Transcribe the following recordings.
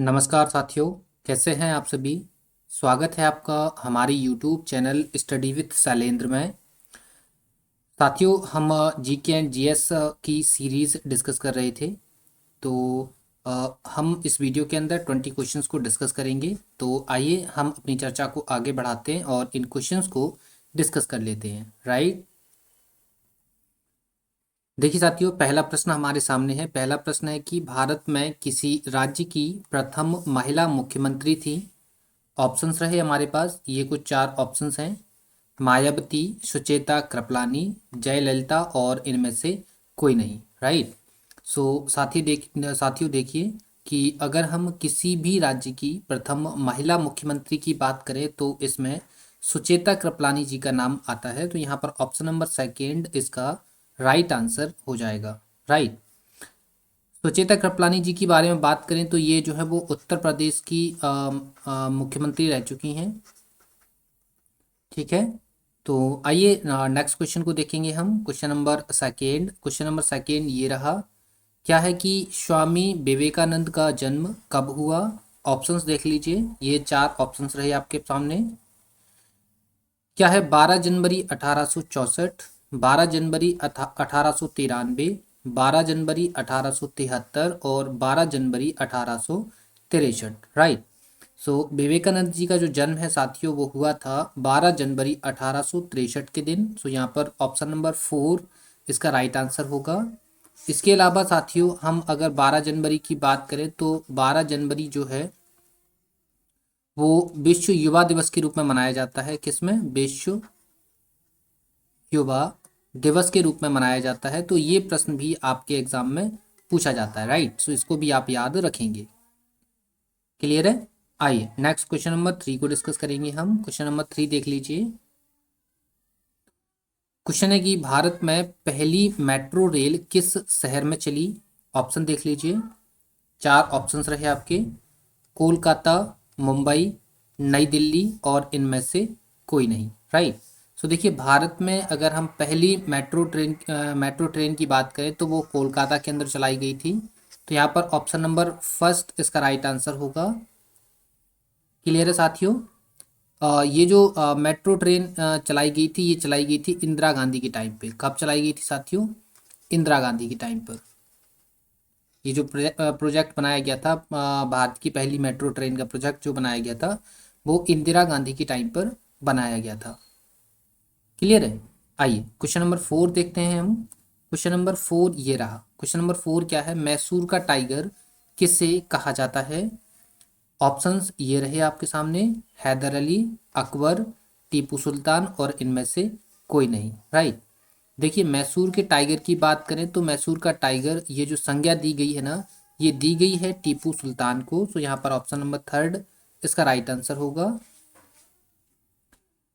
नमस्कार साथियों, कैसे हैं आप सभी। स्वागत है आपका हमारी YouTube channel study with Shailendra में। साथियों, हम जीके एंड जीएस की सीरीज डिस्कस कर रहे थे। तो हम इस वीडियो के अंदर 20 क्वेश्चंस को डिस्कस करेंगे। तो आइए हम अपनी चर्चा को आगे बढ़ाते हैं और इन क्वेश्चंस को डिस्कस कर लेते हैं। राइट, देखिए साथियों, पहला प्रश्न हमारे सामने है। पहला प्रश्न है कि भारत में किसी राज्य की प्रथम महिला मुख्यमंत्री थी। ऑप्शंस रहे हमारे पास, ये कुछ चार ऑप्शंस हैं: मायावती, सुचेता कृपलानी, जयललिता और इनमें से कोई नहीं। राइट। साथियों देखिए कि अगर हम किसी भी राज्य की प्रथम महिला मुख्यमंत्री की बात करें तो इसमें सुचेता कृपलानी जी का नाम आता है। तो यहाँ पर ऑप्शन नंबर सेकेंड इसका राइट आंसर हो जाएगा। राइट। सुचेता कृपलानी जी के बारे में बात करें तो ये जो है वो उत्तर प्रदेश की मुख्यमंत्री रह चुकी हैं। ठीक है। तो आइए नेक्स्ट क्वेश्चन को देखेंगे हम। क्वेश्चन नंबर सेकेंड ये रहा। क्या है कि स्वामी विवेकानंद का जन्म कब हुआ। ऑप्शंस देख लीजिए, ये चार ऑप्शंस रहे आपके सामने। क्या है? 12 जनवरी 1864, 12 जनवरी 1893, 12 जनवरी 1873 और 12 जनवरी 1863। राइट। विवेकानंद जी का जो जन्म है साथियों वो हुआ था 12 जनवरी 1863 के दिन। यहाँ पर ऑप्शन नंबर फोर इसका राइट आंसर होगा। इसके अलावा साथियों हम अगर 12 जनवरी की बात करें तो 12 जनवरी जो है वो विश्व युवा दिवस के रूप में मनाया जाता है। किसमें? विश्व युवा दिवस के रूप में मनाया जाता है। तो ये प्रश्न भी आपके एग्जाम में पूछा जाता है। राइट। इसको भी आप याद रखेंगे। क्लियर है। आइए नेक्स्ट क्वेश्चन नंबर थ्री को डिस्कस करेंगे हम। क्वेश्चन नंबर थ्री देख लीजिए। क्वेश्चन है कि भारत में पहली मेट्रो रेल किस शहर में चली। ऑप्शन देख लीजिए, चार ऑप्शंस रहे आपके: कोलकाता, मुंबई, नई दिल्ली और इनमें से कोई नहीं। राइट। देखिए, भारत में अगर हम पहली मेट्रो ट्रेन की बात करें तो वो कोलकाता के अंदर चलाई गई थी। तो यहाँ पर ऑप्शन नंबर फर्स्ट इसका राइट आंसर होगा। क्लियर है साथियों। ये जो मेट्रो ट्रेन चलाई गई थी, ये चलाई गई थी इंदिरा गांधी के टाइम पे। कब चलाई गई थी साथियों? इंदिरा गांधी के टाइम पर। ये जो प्रोजेक्ट बनाया गया था, भारत की पहली मेट्रो ट्रेन का प्रोजेक्ट जो बनाया गया था वो इंदिरा गांधी के टाइम पर बनाया गया था। क्लियर है। आइए क्वेश्चन नंबर फोर देखते हैं हम। क्वेश्चन नंबर फोर ये रहा। क्वेश्चन नंबर फोर क्या है? मैसूर का टाइगर किसे कहा जाता है। ऑप्शंस ये रहे आपके सामने: हैदर अली, अकबर, टीपू सुल्तान और इनमें से कोई नहीं। राइट। देखिए, मैसूर के टाइगर की बात करें तो मैसूर का टाइगर ये जो संज्ञा दी गई है ना, ये दी गई है टीपू सुल्तान को। यहाँ पर ऑप्शन नंबर थर्ड इसका राइट आंसर होगा।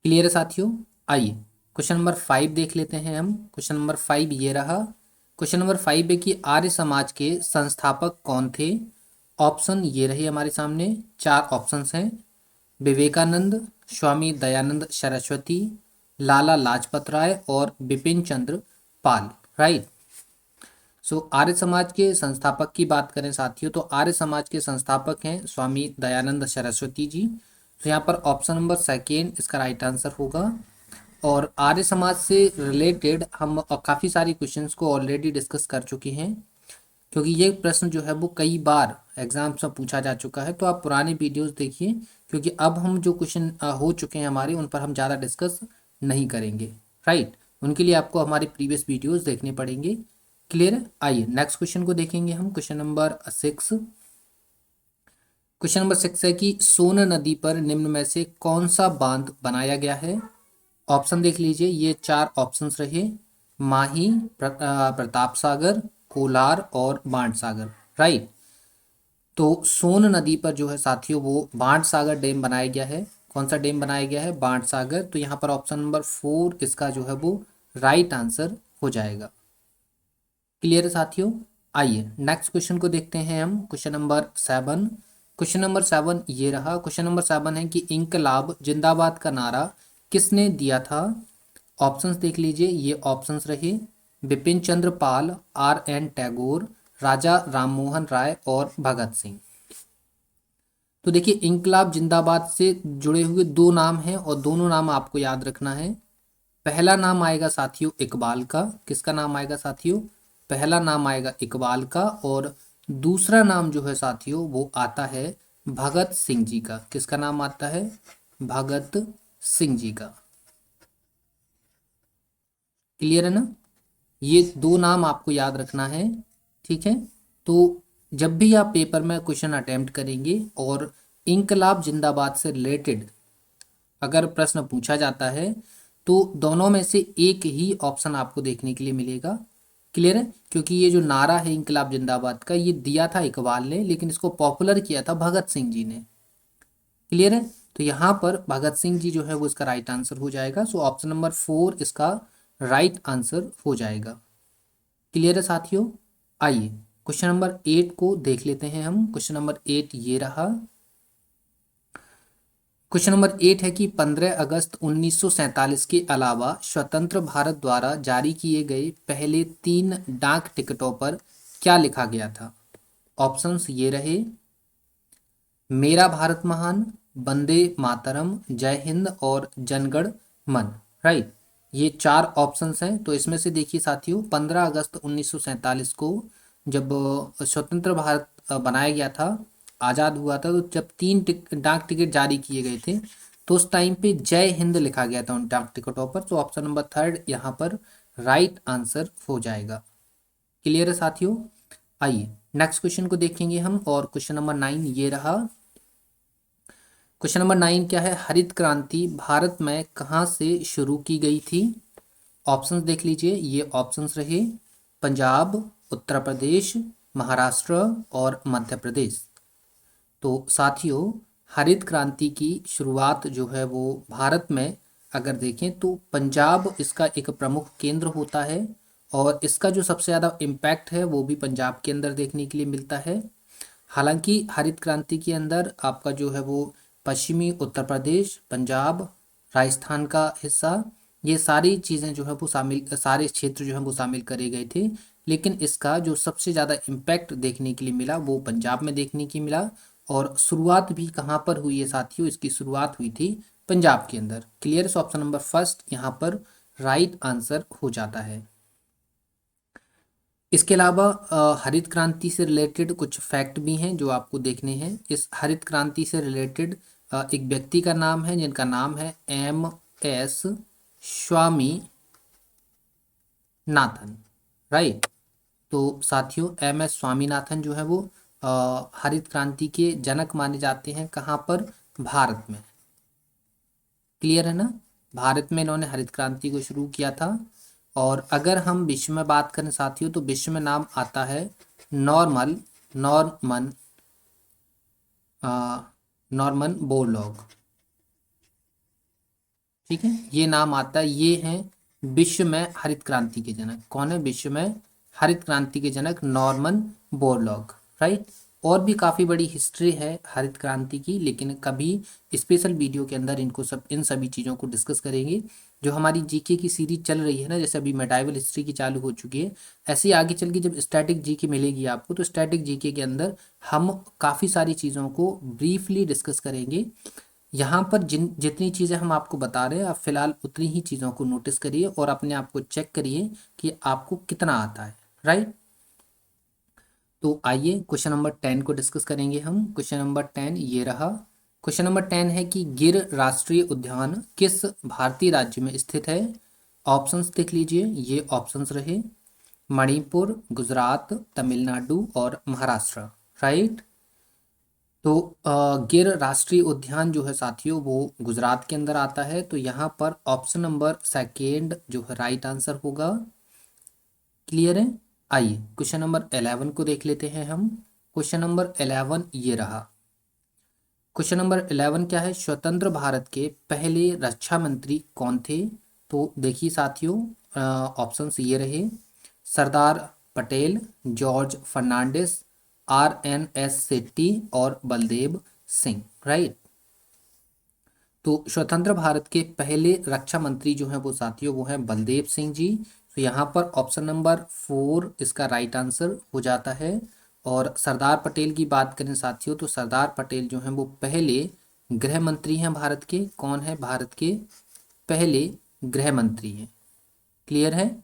क्लियर है साथियों। आइए क्वेश्चन नंबर फाइव देख लेते हैं हम। क्वेश्चन नंबर फाइव ये रहा। क्वेश्चन नंबर फाइव है कि आर्य समाज के संस्थापक कौन थे। ऑप्शन ये रहे हमारे सामने, चार ऑप्शंस हैं: विवेकानंद, स्वामी दयानंद सरस्वती, लाला लाजपत राय और बिपिन चंद्र पाल। राइट। आर्य समाज के संस्थापक की बात करें साथियों तो आर्य समाज के संस्थापक हैं स्वामी दयानंद सरस्वती जी। यहाँ पर ऑप्शन नंबर सेकेंड इसका राइट आंसर होगा। और आर्य समाज से रिलेटेड हम काफ़ी सारी क्वेश्चंस को ऑलरेडी डिस्कस कर चुके हैं, क्योंकि ये प्रश्न जो है वो कई बार एग्जाम्स में पूछा जा चुका है। तो आप पुराने वीडियोस देखिए, क्योंकि अब हम जो क्वेश्चन हो चुके हैं हमारे उन पर हम ज़्यादा डिस्कस नहीं करेंगे। राइट। उनके लिए आपको हमारे प्रीवियस वीडियोस देखने पड़ेंगे। क्लियर है। आइए नेक्स्ट क्वेश्चन को देखेंगे हम। Question number six. Question number six है कि सोन नदी पर निम्न में से कौन सा बांध बनाया गया है। ऑप्शन देख लीजिए, ये चार ऑप्शंस रहे: माही, प्रताप सागर, कोलार और बाणसागर। राइट। सोन नदी पर जो है साथियों वो बाणसागर डैम बनाया गया है। कौन सा डैम बनाया गया है? बाणसागर। तो यहाँ पर ऑप्शन नंबर फोर इसका जो है वो राइट आंसर हो जाएगा। क्लियर है साथियों। आइए नेक्स्ट क्वेश्चन को देखते हैं हम। Question number seven. Question number seven ये रहा। क्वेश्चन नंबर सेवन है कि इंकलाब जिंदाबाद का नारा किसने दिया था। ऑप्शंस देख लीजिए, ये ऑप्शंस रहे: बिपिन चंद्र पाल, आर एन टैगोर, राजा राममोहन राय और भगत सिंह। तो देखिए इंकलाब जिंदाबाद से जुड़े हुए दो नाम हैं और दोनों नाम आपको याद रखना है। पहला नाम आएगा साथियों इकबाल का। किसका नाम आएगा साथियों? पहला नाम आएगा इकबाल का और दूसरा नाम जो है साथियों वो आता है भगत सिंह जी का। किसका नाम आता है? भगत सिंह जी का। क्लियर है ना? ये दो नाम आपको याद रखना है। ठीक है। तो जब भी आप पेपर में क्वेश्चन अटेम्प्ट करेंगे और इंकलाब जिंदाबाद से रिलेटेड अगर प्रश्न पूछा जाता है तो दोनों में से एक ही ऑप्शन आपको देखने के लिए मिलेगा। क्लियर है? क्योंकि ये जो नारा है इंकलाब जिंदाबाद का ये दिया था इकबाल ने, लेकिन इसको पॉपुलर किया था भगत सिंह जी ने। क्लियर है? तो यहाँ पर भगत सिंह जी जो है वो इसका राइट आंसर हो जाएगा। सो ऑप्शन नंबर 4 इसका राइट आंसर हो जाएगा। क्लियर है साथियों? आइए क्वेश्चन नंबर 8 को देख लेते हैं हम। क्वेश्चन नंबर 8 ये रहा। क्वेश्चन नंबर 8 है कि 15 अगस्त 1947 के अलावा स्वतंत्र भारत द्वारा जारी किए गए पहले 3 डाक टिकटों पर क्या लिखा गया था? ऑप्शंस ये रहे, मेरा भारत महान, वंदे मातरम, जय हिंद और जनगण मन। राइट, ये 4 ऑप्शंस हैं। तो इसमें से देखिए साथियों 15 अगस्त 1947 को जब स्वतंत्र भारत बनाया गया था, आज़ाद हुआ था, तो जब 3 डाक टिकट जारी किए गए थे तो उस टाइम पे जय हिंद लिखा गया था उन डाक टिकटों पर। तो ऑप्शन नंबर 3 यहाँ पर राइट आंसर हो जाएगा। क्लियर है साथियों? आइए नेक्स्ट क्वेश्चन को देखेंगे हम और क्वेश्चन नंबर 9 ये रहा। क्वेश्चन नंबर 9 क्या है? हरित क्रांति भारत में कहाँ से शुरू की गई थी? ऑप्शंस देख लीजिए। ये ऑप्शंस रहे पंजाब, उत्तर प्रदेश, महाराष्ट्र और मध्य प्रदेश। तो साथियों हरित क्रांति की शुरुआत जो है वो भारत में अगर देखें तो पंजाब इसका एक प्रमुख केंद्र होता है और इसका जो सबसे ज़्यादा इम्पैक्ट है वो भी पंजाब के अंदर देखने के लिए मिलता है। हालांकि हरित क्रांति के अंदर आपका जो है वो पश्चिमी उत्तर प्रदेश, पंजाब, राजस्थान का हिस्सा, ये सारी चीज़ें जो है वो शामिल, सारे क्षेत्र जो है वो शामिल करे गए थे। लेकिन इसका जो सबसे ज़्यादा इम्पैक्ट देखने के लिए मिला वो पंजाब में देखने की मिला। और शुरुआत भी कहाँ पर हुई है साथियों? इसकी शुरुआत हुई थी पंजाब के अंदर। Clear? So option number first यहाँ पर राइट आंसर हो जाता है। इसके अलावा हरित क्रांति से रिलेटेड कुछ फैक्ट भी हैं जो आपको देखने हैं। इस हरित क्रांति से रिलेटेड एक व्यक्ति का नाम है जिनका नाम है MS स्वामी नाथन। राइट, तो साथियों MS स्वामीनाथन जो है वो हरित क्रांति के जनक माने जाते हैं। कहाँ पर? भारत में। क्लियर है ना? भारत में इन्होंने हरित क्रांति को शुरू किया था। और अगर हम विश्व में बात करें साथियों तो विश्व में नाम आता है नॉर्मन नॉर्मन बोरलॉग। ठीक है, ये नाम आता है। ये हैं विश्व में हरित क्रांति के जनक। कौन है विश्व में हरित क्रांति के जनक? Norman Borlaug. राइट, और भी काफ़ी बड़ी हिस्ट्री है हरित क्रांति की, लेकिन कभी स्पेशल वीडियो के अंदर इनको सब इन सभी चीज़ों को डिस्कस करेंगे। जो हमारी जीके की सीरीज चल रही है ना, जैसे अभी मेडाइवल हिस्ट्री की चालू हो चुकी है, ऐसे ही आगे चल के जब स्टैटिक जीके मिलेगी आपको तो स्टैटिक जीके के अंदर हम काफ़ी सारी चीज़ों को ब्रीफली डिस्कस करेंगे। यहाँ पर जितनी चीज़ें हम आपको बता रहे हैं आप फिलहाल उतनी ही चीज़ों को नोटिस करिए और अपने आप को चेक करिए कि आपको कितना आता है। राइट, तो आइए क्वेश्चन नंबर 10 को डिस्कस करेंगे हम। क्वेश्चन नंबर 10 ये रहा। क्वेश्चन नंबर 10 है कि गिर राष्ट्रीय उद्यान किस भारतीय राज्य में स्थित है? ऑप्शंस देख लीजिए। ये ऑप्शंस रहे मणिपुर, गुजरात, तमिलनाडु और महाराष्ट्र। राइट, तो गिर राष्ट्रीय उद्यान जो है साथियों वो गुजरात के अंदर आता है। तो यहाँ पर ऑप्शन नंबर सेकेंड जो है राइट आंसर होगा। क्लियर है? आइए क्वेश्चन नंबर 11 को देख लेते हैं हम। क्वेश्चन नंबर 11 ये रहा। क्वेश्चन नंबर 11 क्या है? स्वतंत्र भारत के पहले रक्षा मंत्री कौन थे? तो देखिए साथियों ऑप्शंस ये रहे सरदार पटेल, जॉर्ज फर्नांडिस, RNS सेट्टी और बलदेव सिंह। राइट, तो स्वतंत्र भारत के पहले रक्षा मंत्री जो हैं वो साथियों वो हैं बलदेव सिंह जी। तो यहाँ पर ऑप्शन नंबर 4 इसका राइट आंसर हो जाता है। और सरदार पटेल की बात करें साथियों तो सरदार पटेल जो हैं वो पहले गृह मंत्री हैं भारत के। कौन है भारत के पहले गृह मंत्री हैं। क्लियर है।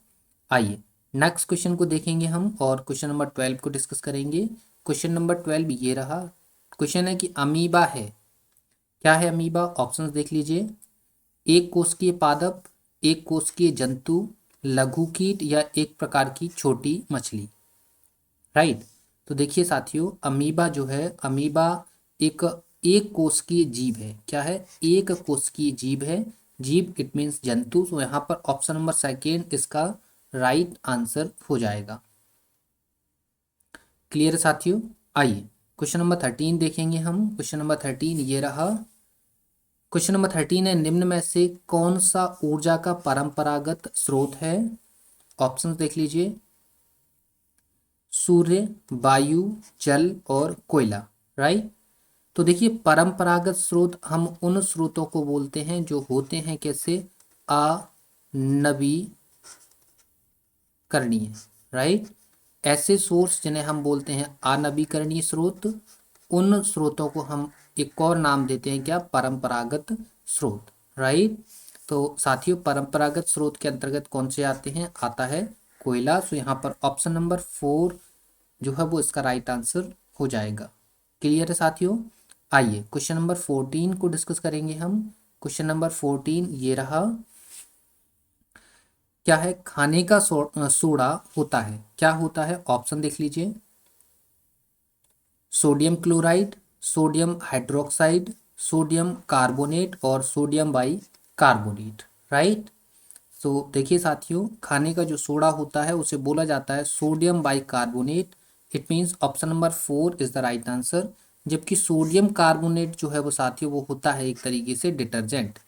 आइए नेक्स्ट क्वेश्चन को देखेंगे हम और क्वेश्चन नंबर 12 को डिस्कस करेंगे। क्वेश्चन नंबर 12 ये रहा। क्वेश्चन है कि अमीबा है। क्या है अमीबा? ऑप्शंस देख लीजिए। एक कोशिकीय पादप, एक कोशिकीय जंतु, लघु कीट या एक प्रकार की छोटी मछली। राइट। तो देखिए साथियों अमीबा जो है, अमीबा एक एक कोशिकीय जीव है। क्या है? एक कोशिकीय जीव है। जीव इट मीन्स जंतु। तो यहाँ पर ऑप्शन नंबर सेकेंड इसका राइट आंसर हो जाएगा। क्लियर है साथियों। आइए क्वेश्चन नंबर 13 देखेंगे हम। क्वेश्चन नंबर 13 ये रहा। क्वेश्चन नंबर 13 है निम्न में से कौन सा ऊर्जा का परंपरागत स्रोत है? ऑप्शंस देख लीजिए। सूर्य, वायु, जल और कोयला। राइट। तो देखिए परंपरागत स्रोत हम उन स्रोतों को बोलते हैं जो होते हैं कैसे अनवीकरणीय। राइट। ऐसे सोर्स जिन्हें हम बोलते हैं अनवीकरणीय स्रोत, उन स्रोतों को हम एक और नाम देते हैं क्या? परंपरागत स्रोत। राइट। तो साथियों परंपरागत स्रोत के अंतर्गत कौन से आते हैं? आता है कोयला। सो यहाँ पर ऑप्शन नंबर 4 जो है वो इसका राइट आंसर हो जाएगा। क्लियर है साथियों। आइए क्वेश्चन नंबर 14 को डिस्कस करेंगे हम। क्वेश्चन नंबर 14 ये रहा। क्या है? खाने का सोडा होता है। क्या होता है? ऑप्शन देख लीजिए। Sodium chloride, sodium hydroxide, sodium carbonate और सोडियम बाई कार्बोनेट। राइट। तो देखिए साथियों खाने का जो सोडा होता है उसे बोला जाता है sodium by carbonate. It means option number 4 is the right answer. जबकि सोडियम कार्बोनेट जो है वो साथियों वो होता है एक तरीके से डिटर्जेंट।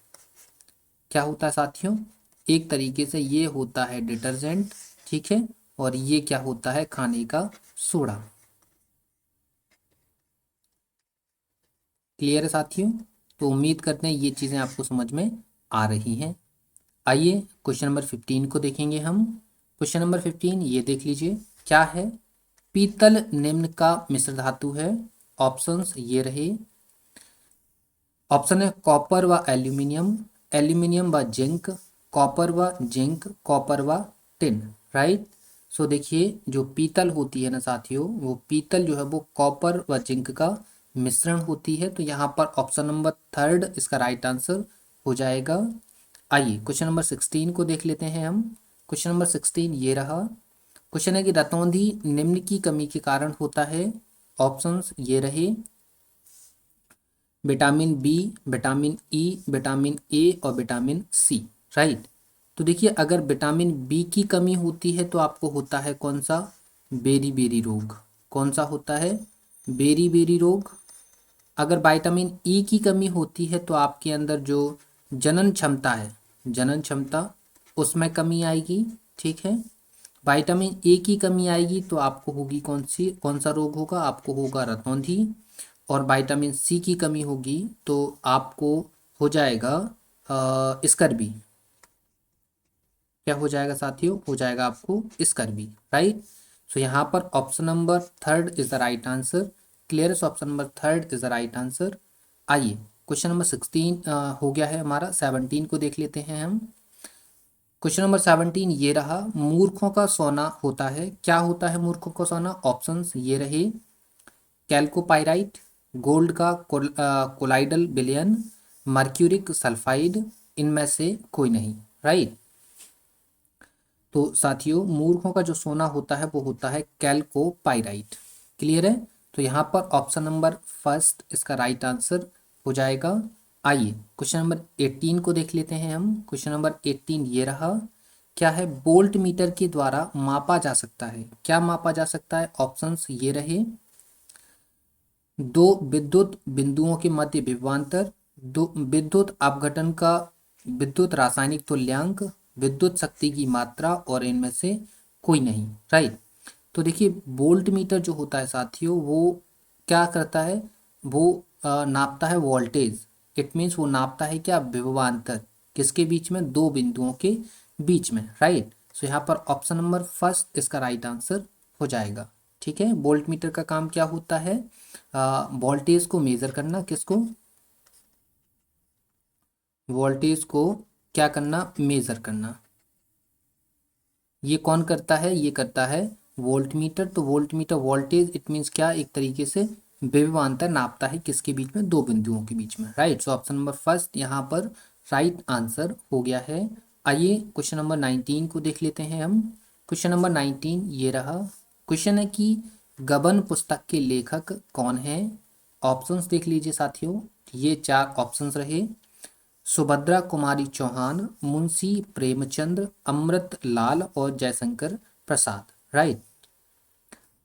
क्या होता है साथियों? एक तरीके से ये होता है डिटर्जेंट। ठीक है। और ये क्या होता है? खाने का सोडा। क्लियर है साथियों। तो उम्मीद करते हैं ये चीज़ें आपको समझ में आ रही हैं। आइए क्वेश्चन नंबर 15 को देखेंगे हम। क्वेश्चन नंबर 15 ये देख लीजिए। क्या है? पीतल निम्न का मिश्र धातु है। ऑप्शंस ये रहे। ऑप्शन है कॉपर व एल्यूमिनियम, एल्यूमिनियम व जिंक, कॉपर व जिंक, कॉपर व टिन। राइट। सो देखिए जो पीतल होती है ना साथियों, वो पीतल जो है वो कॉपर व जिंक का मिश्रण होती है। तो यहाँ पर ऑप्शन नंबर 3 इसका राइट आंसर हो जाएगा। आइए क्वेश्चन नंबर 16 को देख लेते हैं हम। क्वेश्चन नंबर 16 ये रहा। क्वेश्चन है कि रतौंधी निम्न की कमी के कारण होता है। ऑप्शंस ये रहे। Vitamin B, vitamin E, vitamin A और विटामिन सी। राइट। तो देखिए अगर विटामिन बी की कमी होती है तो आपको होता है कौन सा? बेरी बेरी रोग। कौन सा होता है? बेरी बेरी रोग। अगर विटामिन ई की कमी होती है तो आपके अंदर जो जनन क्षमता है, जनन क्षमता उसमें कमी आएगी। ठीक है। विटामिन ए की कमी आएगी तो आपको होगी कौन सा रोग होगा? आपको होगा रतौंधी। और विटामिन सी की कमी होगी तो आपको हो जाएगा स्कर्वी। क्या हो जाएगा साथियों? हो जाएगा आपको स्कर्वी। राइट। सो यहाँ पर option number 3 is the right answer. Clear. So option number 3 is the right answer. आइए क्वेश्चन नंबर 16 हो गया है हमारा। 17 को देख लेते हैं हम। क्वेश्चन नंबर 17 ये रहा। मूर्खों का सोना होता है। क्या होता है मूर्खों का सोना? ऑप्शंस ये रहे। कैल्कोपाइराइट, गोल्ड का कोलाइडल विलयन, मर्क्यूरिक सल्फाइड, इनमें से कोई नहीं। राइट। तो साथियों मूर्खों का जो सोना होता है वो होता है कैल्कोपाइराइट। क्लियर है। तो यहाँ पर ऑप्शन नंबर 1 इसका राइट आंसर हो जाएगा। आइए क्वेश्चन नंबर 18 को देख लेते हैं हम। क्वेश्चन नंबर 18 ये रहा। क्या है? वोल्ट मीटर के द्वारा मापा जा सकता है। क्या मापा जा सकता है? ऑप्शंस ये रहे। दो विद्युत बिंदुओं के मध्य विभवांतर, दो विद्युत अपघटन का विद्युत रासायनिक तुल्यांक, विद्युत शक्ति की मात्रा और इनमें से कोई नहीं। राइट। तो देखिए वोल्ट मीटर जो होता है साथियों वो क्या करता है? वो नापता है वोल्टेज। इट मीन्स वो नापता है क्या? विभवांतर। किसके बीच में? दो बिंदुओं के बीच में। राइट। सो यहाँ पर ऑप्शन नंबर 1 इसका राइट आंसर हो जाएगा। ठीक है, वोल्ट मीटर का काम क्या होता है? वोल्टेज को मेजर करना, किसको? वोल्टेज को क्या करना? मेजर करना। ये कौन करता है? ये करता है वोल्ट मीटर। तो volt meter voltage it means क्या, एक तरीके से विभवांतर नापता है किसके बीच में? दो बिंदुओं के बीच में, right. So option number first यहाँ पर राइट आंसर हो गया है। आइए क्वेश्चन नंबर 19 को देख लेते हैं हम। क्वेश्चन नंबर 19 ये रहा। क्वेश्चन है कि गबन पुस्तक के लेखक कौन है? ऑप्शंस देख लीजिए साथियों, ये चार ऑप्शंस रहे। सुभद्रा कुमारी चौहान, मुंशी प्रेमचंद, अमृत लाल और जयशंकर प्रसाद, राइट।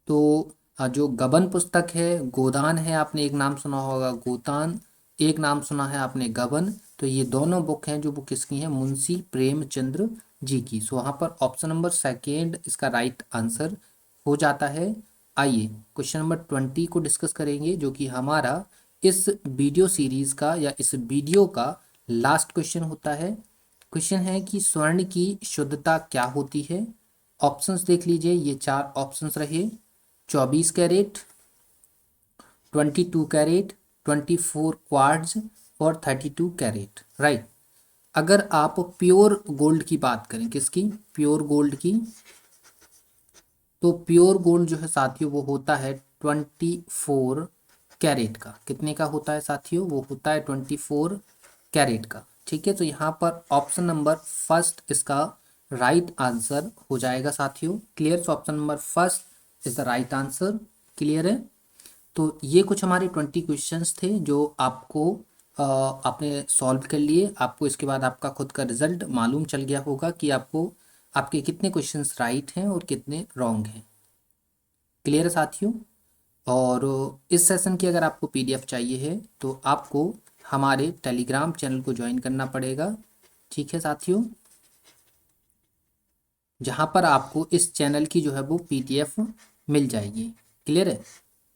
तो जो गबन पुस्तक है, गोदान है, आपने एक नाम सुना होगा गोतान, एक नाम सुना है आपने गबन। तो ये दोनों बुक हैं जो बुक किसकी हैं? मुंशी प्रेमचंद्र जी की। सो वहाँ पर ऑप्शन नंबर सेकेंड इसका राइट आंसर हो जाता है। आइए क्वेश्चन नंबर 20 को डिस्कस करेंगे, जो कि हमारा इस वीडियो सीरीज का या इस वीडियो का लास्ट क्वेश्चन होता है। क्वेश्चन है कि स्वर्ण की शुद्धता क्या होती है? ऑप्शंस देख लीजिए, ये चार ऑप्शंस रहे। 24 कैरेट, 22 कैरेट, 24 क्वार्ट्ज और 32 कैरेट, राइट। अगर आप प्योर गोल्ड की बात करें, किसकी? प्योर गोल्ड की। तो प्योर गोल्ड जो है साथियों वो होता है 24 कैरेट का। कितने का होता है साथियों? वो होता है 24 कैरेट का। ठीक है, तो यहाँ पर ऑप्शन नंबर फर्स्ट इसका राइट आंसर हो जाएगा साथियों। Clear? So option number first is the right answer. Clear है? तो ये कुछ हमारे 20 क्वेश्चंस थे जो आपको आपने सॉल्व कर लिए। आपको इसके बाद आपका खुद का रिजल्ट मालूम चल गया होगा कि आपको आपके कितने क्वेश्चंस राइट हैं और कितने रॉन्ग हैं। क्लियर है साथियों? और इस सेशन की अगर आपको पीडीएफ चाहिए है तो आपको हमारे टेलीग्राम चैनल को ज्वाइन करना पड़ेगा। ठीक है साथियों, जहाँ पर आपको इस चैनल की जो है वो पीडीएफ मिल जाएगी। क्लियर है?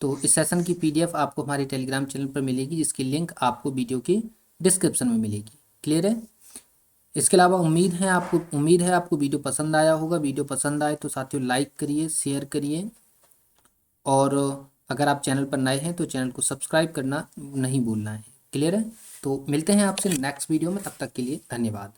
तो इस सेशन की पीडीएफ आपको हमारे टेलीग्राम चैनल पर मिलेगी, जिसकी लिंक आपको वीडियो के डिस्क्रिप्शन में मिलेगी। क्लियर है? इसके अलावा उम्मीद है आपको वीडियो पसंद आया होगा। वीडियो पसंद आए तो साथियों लाइक करिए, शेयर करिए, और अगर आप चैनल पर नए हैं तो चैनल को सब्सक्राइब करना नहीं भूलना है। क्लियर है? तो मिलते हैं आपसे नेक्स्ट वीडियो में, तब तक के लिए धन्यवाद।